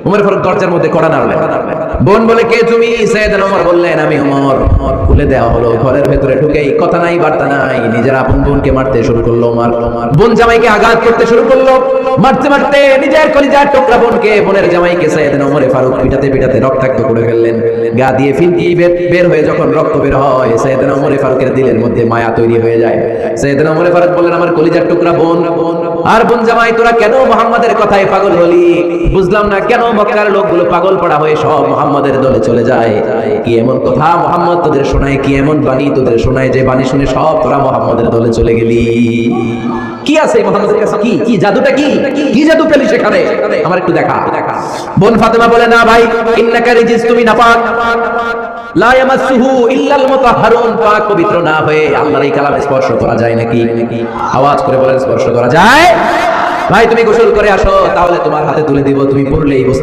উমর ফারুক দরজার মধ্যে কড়া নাড়লেন। বোন বলে, কে তুমি? সাইয়েদনা ওমর বললেন, আমি ওমর। খুলে দেওয়া হলো। ঘরের ভেতরে ঢুকেই কথা নাই বার্তা নাই, নিজের আপন বোনকে মারতে শুরু করলো ওমর। বোন জামাইকে আঘাত করতে শুরু করলো, মারতে মারতে নিজের কলিজার টুকরা বোনকে, বোনের জামাইকে সাইয়েদনা ওমর ফারুক পিটাতে পিটাতে রক্তাক্ত করে ফেললেন। গা দিয়ে ফিনকি বের হয়ে যখন রক্ত বের হয়, সাইয়েদনা ওমর ফারুকের দিলের মধ্যে মায়া তৈরি হয়ে যায়। সাইয়েদনা ওমর ফারুক বললেন, আমার কলিজার টুকরা বোন আর বোন জামাই, তোরা কেন মুহাম্মাদের কথায় পাগল হলি? বুঝলাম না কেন মক্কার লোকগুলো পাগল পড়া হয়ে সব মুহাম্মাদের দলে চলে যায়। কি এমন কথা মুহাম্মদ তোদের শোনায়, কি এমন বাণী তোদের শোনায় যে বাণী শুনে সব তোরা মুহাম্মাদের দলে চলে গেলি? কি আছে মুহাম্মাদের কাছে? কি জাদুটা? কি জাদু পেলি সেখানে? আমার একটু দেখা। বোন ফাতেমা বলে, না ভাই, ইন্নাকা রিজিস, তুমি নাপাক, লা ইয়ামাসসুহু ইল্লাল মুতাহহারুন, পাক পবিত্র না হয়ে আল্লাহর এই কালামে স্পর্শ করা যায় নাকি? আওয়াজ করে বলেন, স্পর্শ করা যায়। ভাই তুমি গোসল করে আসো, তাহলে তোমার হাতে তুলে দিব, তুমি পড়লেই বুঝতে